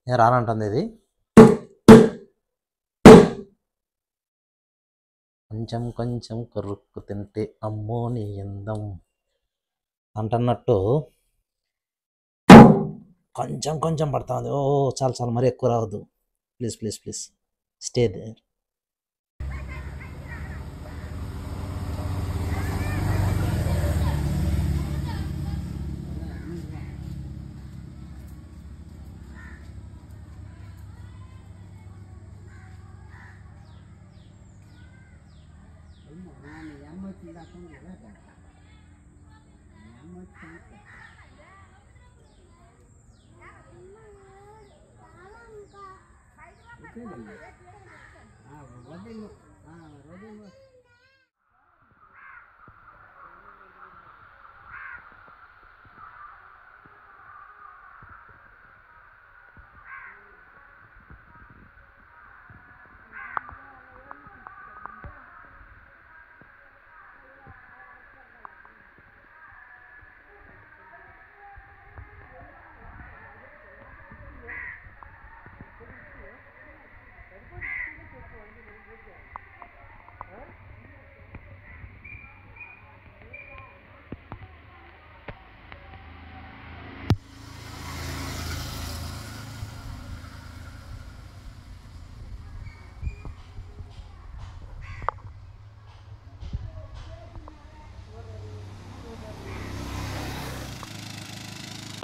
నేను రానంటుంది ఇది. కొంచెం కొంచెం కొరుక్కు తింటే అమ్మో నీ అందం అంటున్నట్టు కొంచెం కొంచెం పడతా ఉంది. ఓ చాలు చాలు, మరీ ఎక్కువ రావద్దు please please please, stay there.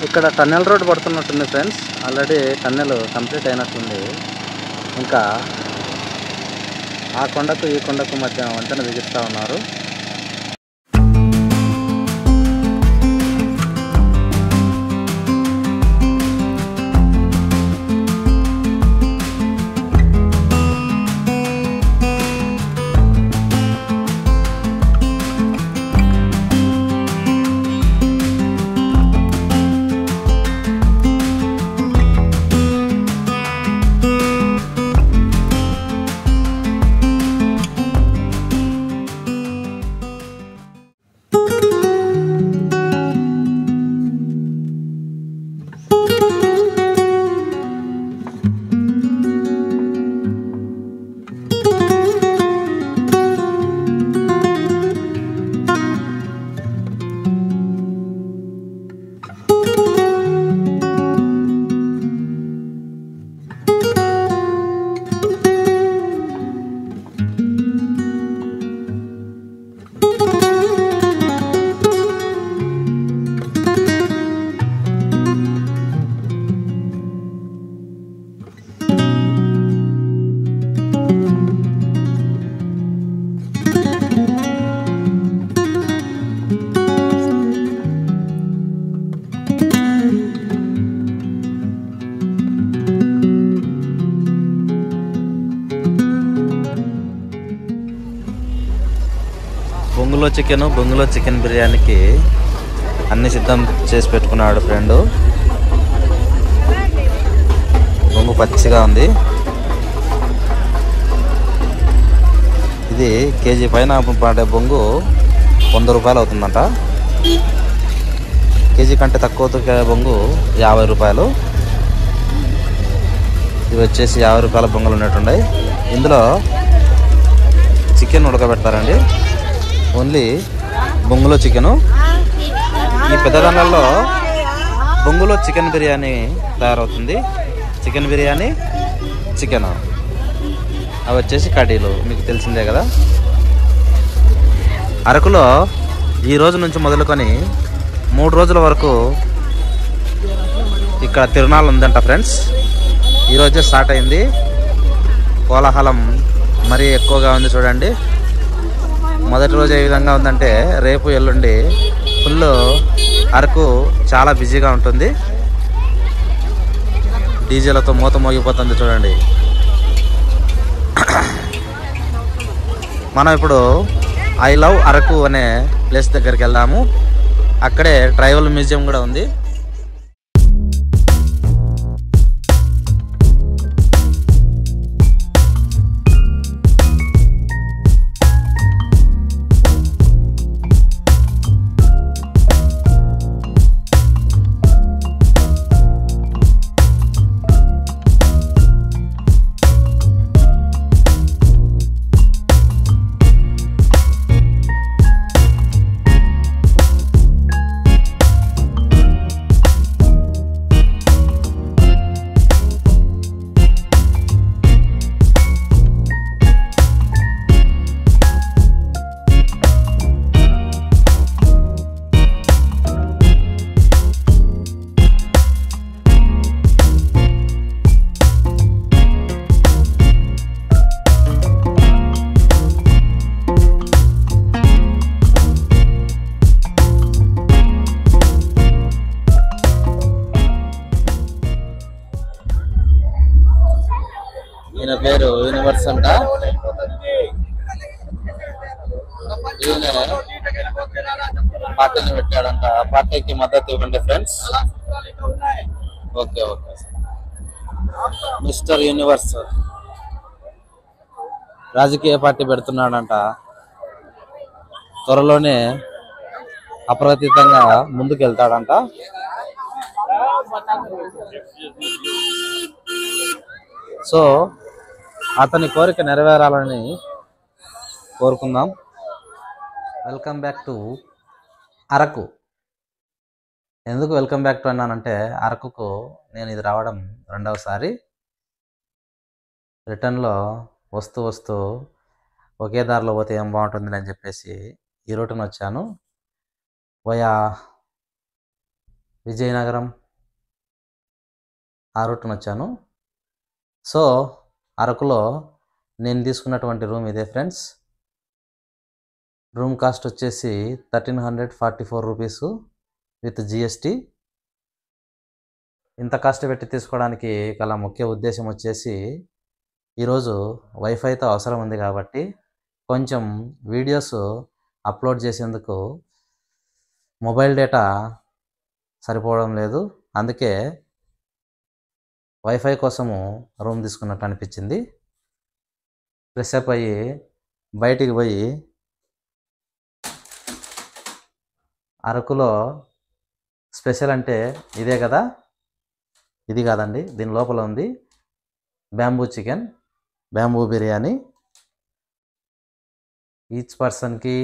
ఇక్కడ టన్నెల్ రోడ్ పడుతున్నట్టుంది ఫ్రెండ్స్. ఆల్రెడీ టన్నెల్ కంప్లీట్ అయినట్టుంది. ఇంకా ఆ కొండకు ఈ కొండకు మధ్య వంతెన బిగిస్తూ ఉన్నారు. బొంగులో చికెన్ బిర్యానీకి అన్ని సిద్ధం చేసి పెట్టుకున్నాడు ఫ్రెండ్. బొంగు పచ్చిగా ఉంది. ఇది కేజీ పైన పడే బొంగు 100 రూపాయలు అవుతుందంట. కేజీ కంటే తక్కువ బొంగు 50 రూపాయలు. ఇవి వచ్చేసి 50 రూపాయల బొంగులు ఉన్నట్టున్నాయి. ఇందులో చికెన్ ఉడకబెడతారండి. ఓన్లీ బొంగులో చికెను. ఈ పెద్దదాన్లలో బొంగులో చికెన్ బిర్యానీ తయారవుతుంది. చికెన్ బిర్యానీ, చికెన్, అవి వచ్చేసి కర్రీలు మీకు తెలిసిందే కదా. అరకులో ఈ రోజు నుంచి మొదలుకొని 3 రోజుల వరకు ఇక్కడ తిరునాళ్ళు ఉందంట ఫ్రెండ్స్. ఈరోజే స్టార్ట్ అయింది. కోలాహలం మరీ ఎక్కువగా ఉంది చూడండి. మొదటి రోజు ఏ విధంగా ఉందంటే రేపు ఎల్లుండి ఫుల్ అరకు చాలా బిజీగా ఉంటుంది. డీజేలతో మూత మోగిపోతుంది చూడండి. మనం ఇప్పుడు ఐ లవ్ అరకు అనే ప్లేస్ దగ్గరికి వెళ్దాము. అక్కడే ట్రైబల్ మ్యూజియం కూడా ఉంది. ఈయన పేరు యూనివర్స్ అంట. ఈయన పార్టీని పెట్టాడంట. ఆ పార్టీకి మద్దతు ఇవ్వండి friends. Okay okay. Mister universe రాజకీయ పార్టీ పెడుతున్నాడంట. త్వరలోనే అప్రతితంగా ముందుకు వెళ్తాడంట. సో అతని కోరిక నెరవేరాలని కోరుకుందాం. Welcome back to Araku. ఎందుకు వెల్కమ్ బ్యాక్ టు అన్నానంటే, అరకుకు నేను ఇది రావడం రెండవసారి. రిటర్న్లో వస్తూ ఒకే దారిలో పోతే ఏం బాగుంటుంది అని చెప్పేసి ఈ రూటును వచ్చాను. వయా విజయనగరం ఆ రూటును వచ్చాను. సో అరకులో నేను తీసుకున్నటువంటి రూమ్ ఇదే ఫ్రెండ్స్. రూమ్ కాస్ట్ వచ్చేసి 1344 రూపీస్ విత్ జిఎస్టీ. ఇంత కాస్ట్ పెట్టి తీసుకోవడానికి గల ముఖ్య ఉద్దేశం వచ్చేసి, ఈరోజు వైఫైతో అవసరం ఉంది కాబట్టి కొంచెం వీడియోస్ అప్లోడ్ చేసేందుకు మొబైల్ డేటా సరిపోవడం లేదు. అందుకే వైఫై కోసము రూమ్ తీసుకున్నట్టు అనిపించింది. ఫ్రెష్ అప్ అయ్యి బయటికి పోయి అరకులో స్పెషల్ అంటే ఇదే కదా, ఇది కాదండి, దీని లోపల ఉంది bamboo chicken, bamboo biryani. Each పర్సన్కి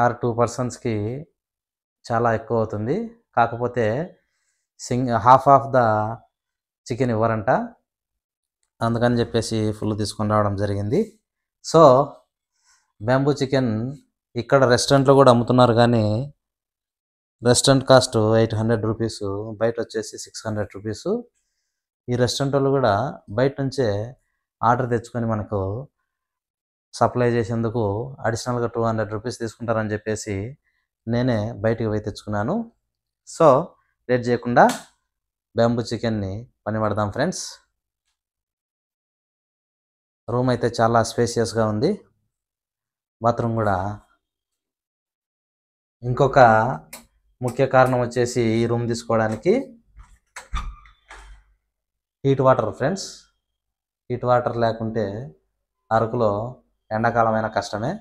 ఆర్ 2 పర్సన్స్కి చాలా ఎక్కువ అవుతుంది. కాకపోతే హాఫ్ ఆఫ్ ద చికెన్ ఇవ్వరంట. అందుకని చెప్పేసి ఫుల్ తీసుకొని రావడం జరిగింది. సో బ్యాంబూ చికెన్ ఇక్కడ రెస్టారెంట్లో కూడా అమ్ముతున్నారు, కానీ రెస్టారెంట్ కాస్ట్ 800 రూపీస్, బయట వచ్చేసి 600 రూపీస్. ఈ రెస్టారెంట్ వాళ్ళు కూడా బయట నుంచే ఆర్డర్ తెచ్చుకొని మనకు సప్లై చేసేందుకు అడిషనల్గా 200 రూపీస్ తీసుకుంటారని చెప్పేసి నేనే బయటికి పోయి తెచ్చుకున్నాను. సో లేట్ చేయకుండా బ్యాంబూ చికెన్ని పని పడదాం ఫ్రెండ్స్. రూమ్ అయితే చాలా స్పేసియస్గా ఉంది. బాత్రూమ్ కూడా. ఇంకొక ముఖ్య కారణం వచ్చేసి ఈ రూమ్ తీసుకోవడానికి heat water friends. Heat water లేకుంటే అరకులో ఎండాకాలమైన కష్టమే.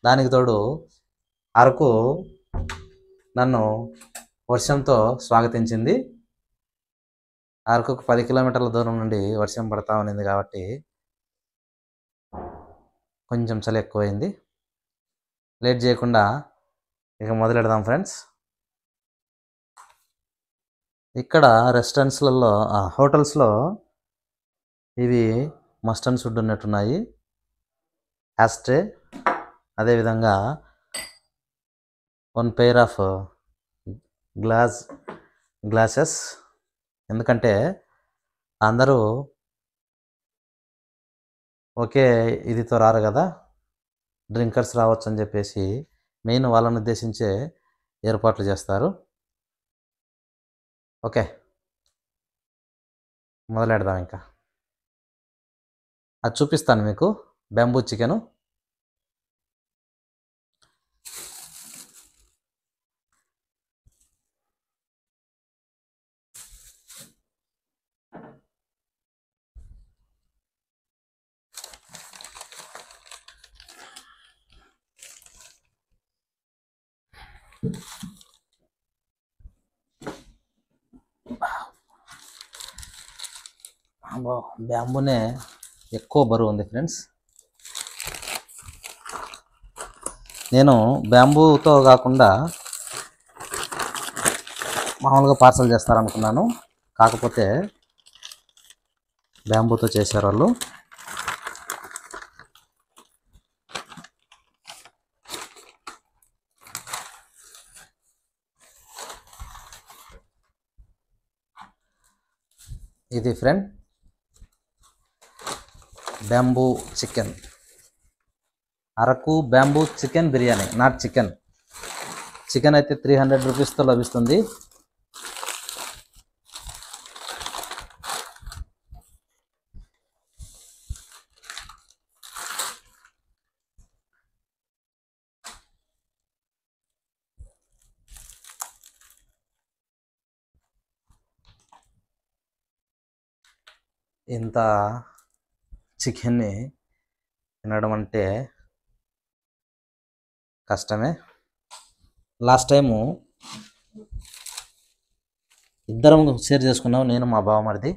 దానికి తోడు అరకు నన్ను వర్షంతో స్వాగతించింది. అరకుకు 10 కిలోమీటర్ల దూరం నుండి వర్షం పడతా ఉన్నింది కాబట్టి కొంచెం చలి ఎక్కువైంది. లేట్ చేయకుండా ఇక మొదలెడదాం ఫ్రెండ్స్. ఇక్కడ రెస్టారెంట్స్లలో, హోటల్స్లో ఇవి మస్ట్ అండ్ షుడ్ ఉన్నట్టున్నాయి. యాస్ట్రే, అదేవిధంగా 1 పెయిర్ ఆఫ్ గ్లాసెస్. ఎందుకంటే అందరూ ఒకే ఇదితో రారు కదా, డ్రింకర్స్ రావచ్చు అని చెప్పేసి మెయిన్ వాళ్ళని ఉద్దేశించే ఏర్పాట్లు చేస్తారు. ఓకే, మొదలెడదాం. ఇంకా అది చూపిస్తాను మీకు, బ్యాంబూ చికెను. బ్యాంబూనే ఎక్కువ బరువు ఉంది ఫ్రెండ్స్. నేను బ్యాంబూతో కాకుండా మామూలుగా పార్సల్ చేస్తారనుకున్నాను, కాకపోతే బ్యాంబూతో చేశారు వాళ్ళు. ఇది friend bamboo chicken, Araku bamboo chicken biryani, not chicken. Chicken అయితే 300 రూపీస్తో లభిస్తుంది. ఇంత చికెన్ని తినడం అంటే కష్టమే. లాస్ట్ టైము ఇద్దరం షేర్ చేసుకున్నాం, నేను మా బావమరిది.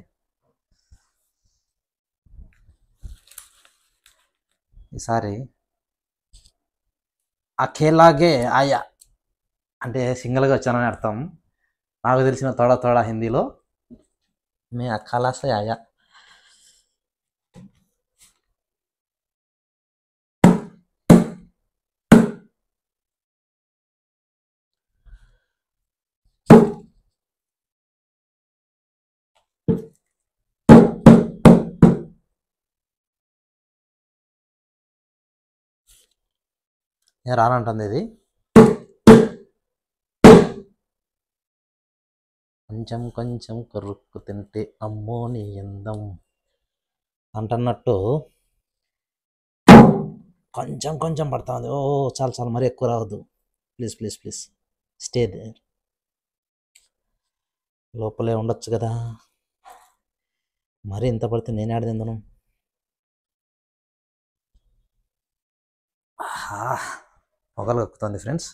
ఈసారి అకేలాగే ఆయా అంటే సింగిల్గా వచ్చానని అర్థం. నాకు తెలిసిన తోడా తోడా హిందీలో మే అఖాలాసే ఆయా. నేను రానంటుంది ఇది. కొంచెం కొంచెం కొరుక్కు తింటే అమ్మో నీ అందం అంటున్నట్టు కొంచెం కొంచెం పడతా ఉంది. ఓ చాలు చాలు, మరీ ఎక్కువ రావద్దు please please please, stay there. లోపలే ఉండొచ్చు కదా, మరీ ఇంత పడితే నేను ఆడదిందను. పొగలు కక్కుతుంది ఫ్రెండ్స్,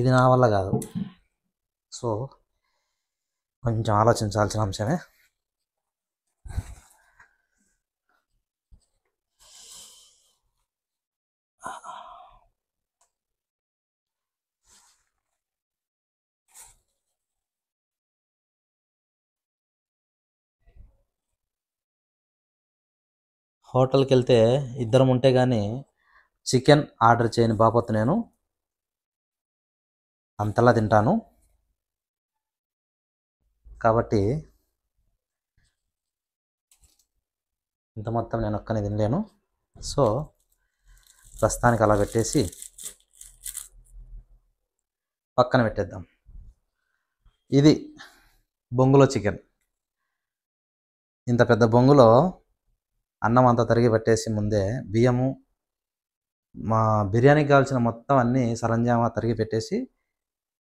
ఇది నా వల్ల కాదు. సో కొంచెం ఆలోచించాల్సిన అంశమే. హోటల్కి వెళ్తే ఇద్దరం ఉంటే కానీ చికెన్ ఆర్డర్ చేయని బాపత్ నేను అంతలా తింటాను. కాబట్టి ఇంత మొత్తం నేను ఒక్కనే తినలేను. సో ప్రస్తుతానికి అలా పెట్టేసి పక్కన పెట్టేద్దాం. ఇది బొంగులో చికెన్. ఇంత పెద్ద బొంగులో అన్నం అంతా తరిగి పెట్టేసి ముందే బియ్యము, మా బిర్యానీకి కావాల్సిన మొత్తం అన్నీ సరంజామా తరిగి పెట్టేసి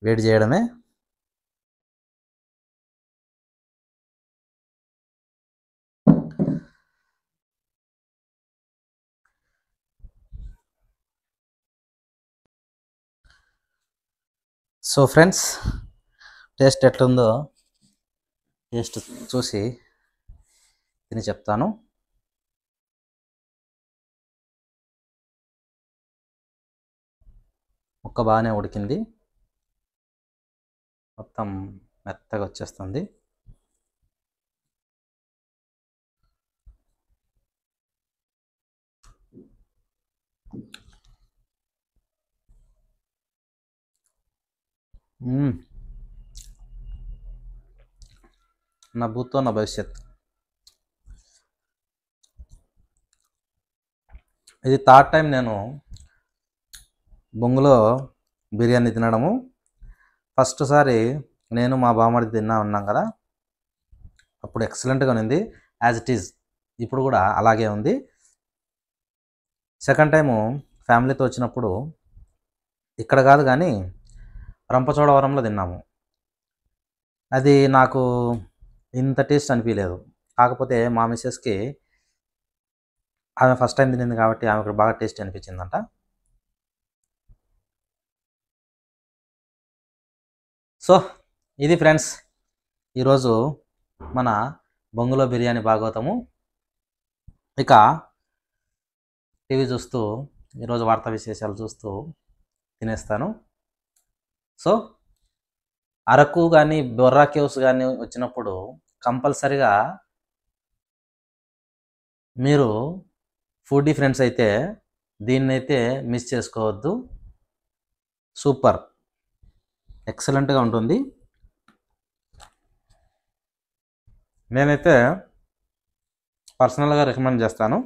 వేడి చేయడమే. సో ఫ్రెండ్స్, టేస్ట్ ఎట్లుందో టేస్ట్ చూసి తిని చెప్తాను. ముక్క బాగానే ఉడికింది, మొత్తం మెత్తగా వచ్చేస్తుంది. నా భూతో నా భవిష్యత్. ఇది థర్డ్ టైం నేను బొంగులో బిర్యానీ తినడము. ఫస్ట్ సారి నేను మా బామ్మడిది ఉన్నాం కదా, అప్పుడు ఎక్సలెంట్గా ఉంది, యాజ్ ఇట్ ఈజ్ ఇప్పుడు కూడా అలాగే ఉంది. సెకండ్ టైము ఫ్యామిలీతో వచ్చినప్పుడు ఇక్కడ కాదు కానీ రంపచోడవరంలో తిన్నాము. అది నాకు ఇంత టేస్ట్ అనిపించలేదు. కాకపోతే మా మిస్సెస్కి, ఆమె ఫస్ట్ టైం తినింది కాబట్టి ఆమెకు బాగా టేస్ట్ అనిపించిందంట. సో ఇది ఫ్రెండ్స్ ఈరోజు మన బొంగులో బిర్యానీ భాగవతము. ఇక టీవీ చూస్తూ ఈరోజు వార్తా విశేషాలు చూస్తూ తినేస్తాను. సో అరకు కానీ బొర్రా కేవ్స్ కానీ వచ్చినప్పుడు కంపల్సరిగా మీరు ఫుడీ ఫ్రెండ్స్ అయితే దీన్నైతే మిస్ చేసుకోవద్దు. సూపర్ ఎక్సలెంట్గా ఉంటుంది. నేనైతే పర్సనల్గా రికమెండ్ చేస్తాను.